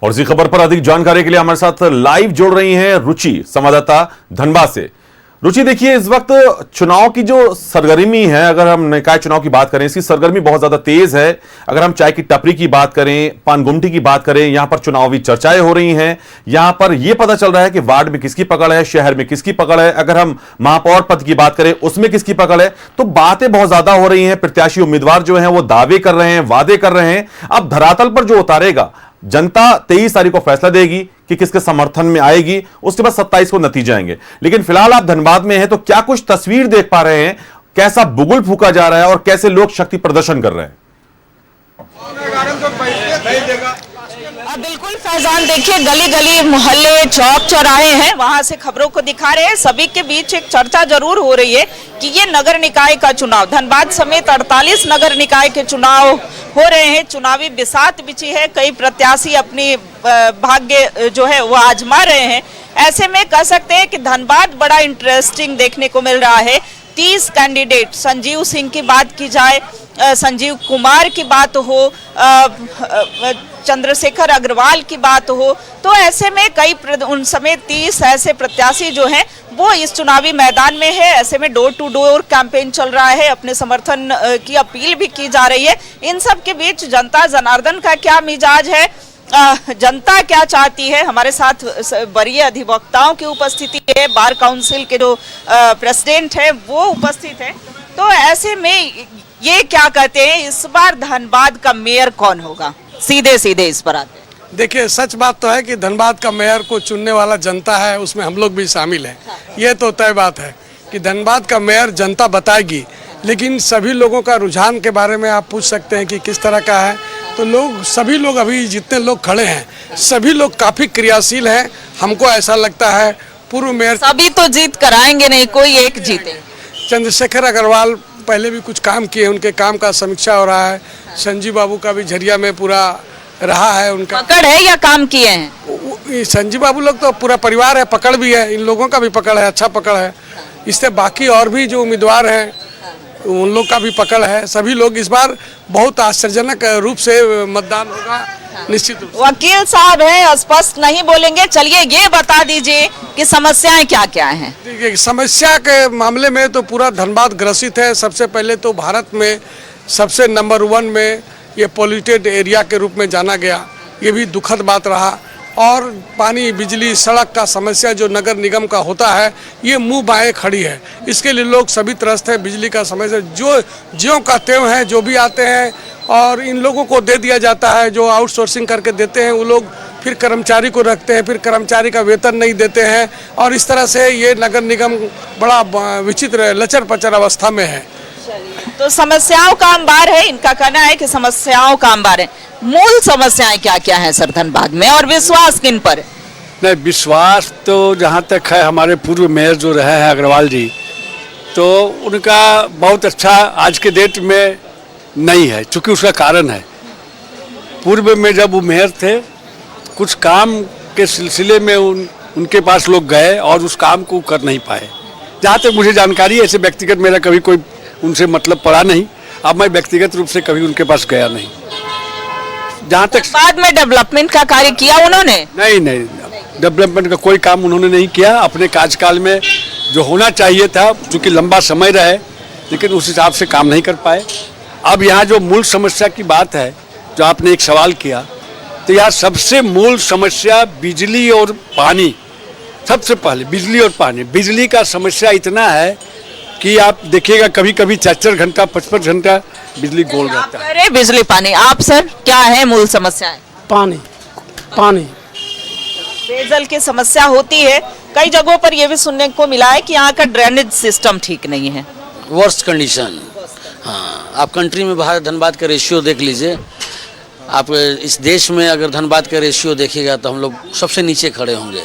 और इसी खबर पर अधिक जानकारी के लिए हमारे साथ लाइव जोड़ रही हैं रुचि, संवाददाता धनबाद से। रुचि, देखिए इस वक्त चुनाव की जो सरगर्मी है, अगर हम निकाय चुनाव की बात करें, इसकी सरगर्मी बहुत ज्यादा तेज है। अगर हम चाय की टपरी की बात करें, पान गुमटी की बात करें, यहां पर चुनावी चर्चाएं हो रही हैं। यहां पर यह पता चल रहा है कि वार्ड में किसकी पकड़ है, शहर में किसकी पकड़ है। अगर हम महापौर पद की बात करें, उसमें किसकी पकड़ है। तो बातें बहुत ज्यादा हो रही हैं। प्रत्याशी उम्मीदवार जो है वो दावे कर रहे हैं, वादे कर रहे हैं। अब धरातल पर जो उतारेगा, जनता 23 तारीख को फैसला देगी कि किसके समर्थन में आएगी। उसके बाद 27 को नतीजे आएंगे। लेकिन फिलहाल आप धनबाद में हैं, तो क्या कुछ तस्वीर देख पा रहे हैं? कैसा बुगुल फूका जा रहा है और कैसे लोग शक्ति प्रदर्शन कर रहे हैं? बिल्कुल फैजान, देखिए गली गली मोहल्ले चौक चौराहे हैं, वहां से खबरों को दिखा रहे हैं। सभी के बीच एक चर्चा जरूर हो रही है कि ये नगर निकाय का चुनाव, धनबाद समेत 48 नगर निकाय के चुनाव हो रहे हैं। चुनावी बिसात बिछी है, कई प्रत्याशी अपनी भाग्य जो है वो आजमा रहे हैं। ऐसे में कह सकते हैं कि धनबाद बड़ा इंटरेस्टिंग देखने को मिल रहा है। 30 कैंडिडेट, संजीव सिंह की बात की जाए, संजीव कुमार की बात हो, चंद्रशेखर अग्रवाल की बात हो, तो ऐसे में कई उन समेत 30 ऐसे प्रत्याशी जो हैं वो इस चुनावी मैदान में है। ऐसे में डोर टू डोर कैंपेन चल रहा है, अपने समर्थन की अपील भी की जा रही है। इन सब के बीच जनता जनार्दन का क्या मिजाज है, जनता क्या चाहती है? हमारे साथ वरीय अधिवक्ताओं की उपस्थिति है, बार काउंसिल के जो प्रेसिडेंट है वो उपस्थित है। तो ऐसे में ये क्या कहते हैं, इस बार धनबाद का मेयर कौन होगा? सीधे सीधे इस पर आते हैं। देखिए, सच बात तो है कि धनबाद का मेयर को चुनने वाला जनता है, उसमें हम लोग भी शामिल हैं। ये तो तय बात है कि धनबाद का मेयर जनता बताएगी। लेकिन सभी लोगों का रुझान के बारे में आप पूछ सकते हैं कि किस तरह का है। तो सभी लोग, अभी जितने लोग खड़े हैं, सभी लोग काफी क्रियाशील हैं। हमको ऐसा लगता है पूर्व मेयर सभी तो जीत कराएंगे नहीं, कोई एक जीते। चंद्रशेखर अग्रवाल पहले भी कुछ काम किए, उनके काम का समीक्षा हो रहा है। संजीव बाबू का भी झरिया में पूरा रहा है, उनका पकड़ है या काम किए हैं? संजीव बाबू लोग तो पूरा परिवार है, पकड़ भी है, इन लोगों का भी पकड़ है, अच्छा पकड़ है। इससे बाकी और भी जो उम्मीदवार हैं उन लोग का भी पकड़ है। सभी लोग इस बार बहुत आश्चर्यजनक रूप से मतदान होगा, निश्चित रूप से। वकील साहब हैं, स्पष्ट नहीं बोलेंगे। चलिए ये बता दीजिए कि समस्याएं क्या क्या हैं? देखिए, समस्या के मामले में तो पूरा धनबाद ग्रसित है। सबसे पहले तो भारत में सबसे नंबर 1 में ये पॉल्यूटेड एरिया के रूप में जाना गया, ये भी दुखद बात रहा। और पानी, बिजली, सड़क का समस्या जो नगर निगम का होता है, ये मुंह बाएं खड़ी है। इसके लिए लोग सभी त्रस्त हैं। बिजली का समस्या ज्यों का त्यों है, जो भी आते हैं और इन लोगों को दे दिया जाता है। जो आउटसोर्सिंग करके देते हैं वो लोग फिर कर्मचारी को रखते हैं, फिर कर्मचारी का वेतन नहीं देते हैं, और इस तरह से ये नगर निगम बड़ा विचित्र लचर पचर अवस्था में है। तो समस्याओं का अंबार है, इनका कहना है कि समस्याओं का अंबार है। मूल समस्याएं क्या क्या हैं सर धनबाद में, और विश्वास किन पर? नहीं, विश्वास तो जहाँ तक है, हमारे पूर्व मेयर जो रहे हैं अग्रवाल जी, तो उनका बहुत अच्छा आज के डेट में नहीं है। चूँकि उसका कारण है, पूर्व में जब वो मेयर थे, कुछ काम के सिलसिले में उनके पास लोग गए और उस काम को कर नहीं पाए। जहाँ तक मुझे जानकारी है, ऐसे व्यक्तिगत मेरा कभी कोई उनसे मतलब पड़ा नहीं। अब मैं व्यक्तिगत रूप से कभी उनके पास गया नहीं। जहाँ तक बाद में डेवलपमेंट का कार्य किया उन्होंने? नहीं, डेवलपमेंट का कोई काम उन्होंने नहीं किया। अपने कार्यकाल में जो होना चाहिए था, चूँकि लंबा समय रहे, लेकिन उस हिसाब से काम नहीं कर पाए। अब यहाँ जो मूल समस्या की बात है, जो आपने एक सवाल किया, तो यहाँ सबसे मूल समस्या बिजली और पानी। सबसे पहले बिजली और पानी। बिजली का समस्या इतना है कि आप देखिएगा कभी कभी 4-4 घंटा 5-5 घंटा बिजली गोल रहता है। अरे बिजली पानी, आप सर क्या है मूल समस्याएं? पानी पेयजल की समस्या होती है। कई जगहों पर यह भी सुनने को मिला है कि यहाँ का ड्रेनेज सिस्टम ठीक नहीं है। Worst condition. हाँ, आप कंट्री में भारत धनबाद का रेशियो देख लीजिए। आप इस देश में अगर धनबाद का रेशियो देखिएगा तो हम लोग सबसे नीचे खड़े होंगे।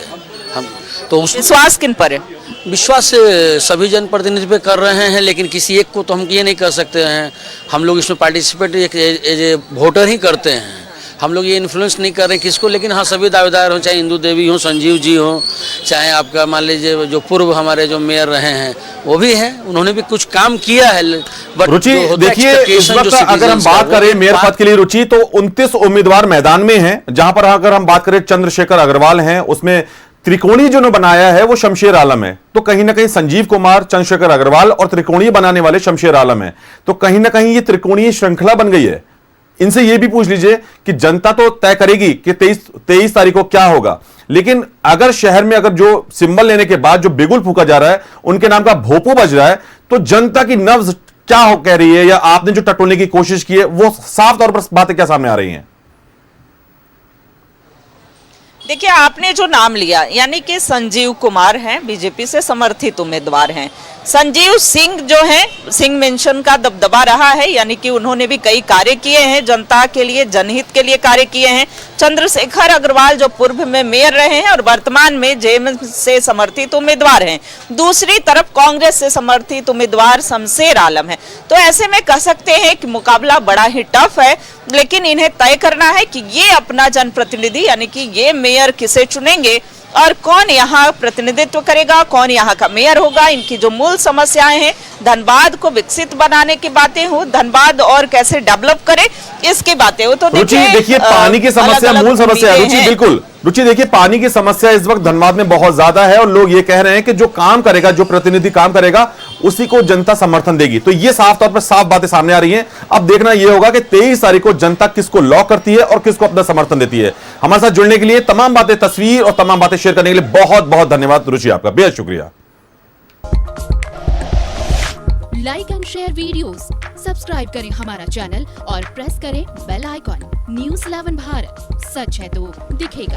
हम तो विश्वास किन पर है? विश्वास सभी जनप्रतिनिधि कर रहे हैं, लेकिन किसी एक को तो हम ये नहीं कर सकते हैं। हम लोग इसमें पार्टिसिपेट एज ए वोटर ही करते हैं। हम लोग ये इन्फ्लुएंस नहीं कर रहे किसको, लेकिन हाँ सभी दावेदार हों, चाहे इंदू देवी हों, संजीव जी हों, चाहे आपका मान लीजिए जो पूर्व हमारे जो मेयर रहे हैं वो भी हैं, उन्होंने भी कुछ काम किया है। बट रुचि देखिए, इस वक्त अगर हम बात करें मेयर पद के लिए रुचि, तो 29 उम्मीदवार मैदान में हैं, जहां पर अगर हम बात करें चंद्रशेखर अग्रवाल हैं, उसमें त्रिकोणीय जो बनाया है वो शमशेर आलम है, तो कहीं ना कहीं संजीव कुमार, चंद्रशेखर अग्रवाल और त्रिकोणीय बनाने वाले शमशेर आलम है, तो कहीं ना कहीं ये त्रिकोणीय श्रृंखला बन गई है। इनसे ये भी पूछ लीजिए कि जनता तो तय करेगी कि 23 तारीख को क्या होगा, लेकिन अगर शहर में अगर जो सिंबल लेने के बाद जो बिगुल फूका जा रहा है, उनके नाम का भोपू बज रहा है, तो जनता की नब्ज क्या कह रही है, या आपने जो टटोलने की कोशिश की है वो साफ तौर पर बातें क्या सामने आ रही हैं? देखिए, आपने जो नाम लिया यानी कि संजीव कुमार हैं, बीजेपी से समर्थित उम्मीदवार हैं। संजीव सिंह जो हैं, सिंह मेंशन का दबदबा रहा है, यानी कि उन्होंने भी कई कार्य किए हैं, जनता के लिए, जनहित के लिए कार्य किए हैं। चंद्रशेखर अग्रवाल जो पूर्व में मेयर रहे हैं और वर्तमान में जेएमएम से समर्थित उम्मीदवार हैं। दूसरी तरफ कांग्रेस से समर्थित उम्मीदवार शमशेर आलम है। तो ऐसे में कह सकते हैं कि मुकाबला बड़ा ही टफ है, लेकिन इन्हें तय करना है कि ये अपना जनप्रतिनिधि यानी कि ये मेयर किसे चुनेंगे और कौन यहाँ प्रतिनिधित्व करेगा, कौन यहाँ का मेयर होगा। इनकी जो मूल समस्याएं हैं, धनबाद को विकसित बनाने की बातें हो, धनबाद और कैसे डेवलप करे इसकी बातें हो। तो देखिए पानी की समस्या मूल समस्या है रुचि, बिल्कुल रुचि। देखिए पानी की समस्या इस वक्त धनबाद में बहुत ज्यादा है और लोग ये कह रहे हैं कि जो काम करेगा, जो प्रतिनिधि काम करेगा, उसी को जनता समर्थन देगी। तो ये साफ तौर पर साफ बातें सामने आ रही हैं। अब देखना यह होगा कि 23 तारीख को जनता किसको लॉक करती है और किसको अपना समर्थन देती है। हमारे साथ जुड़ने के लिए, तमाम बातें, तस्वीर और तमाम बातें शेयर करने के लिए बहुत बहुत धन्यवाद रुचि, आपका बेहद शुक्रिया। Like and share videos, subscribe करें हमारा चैनल और प्रेस करें बेल आइकॉन। न्यूज़ 11 भारत, सच है तो दिखेगा।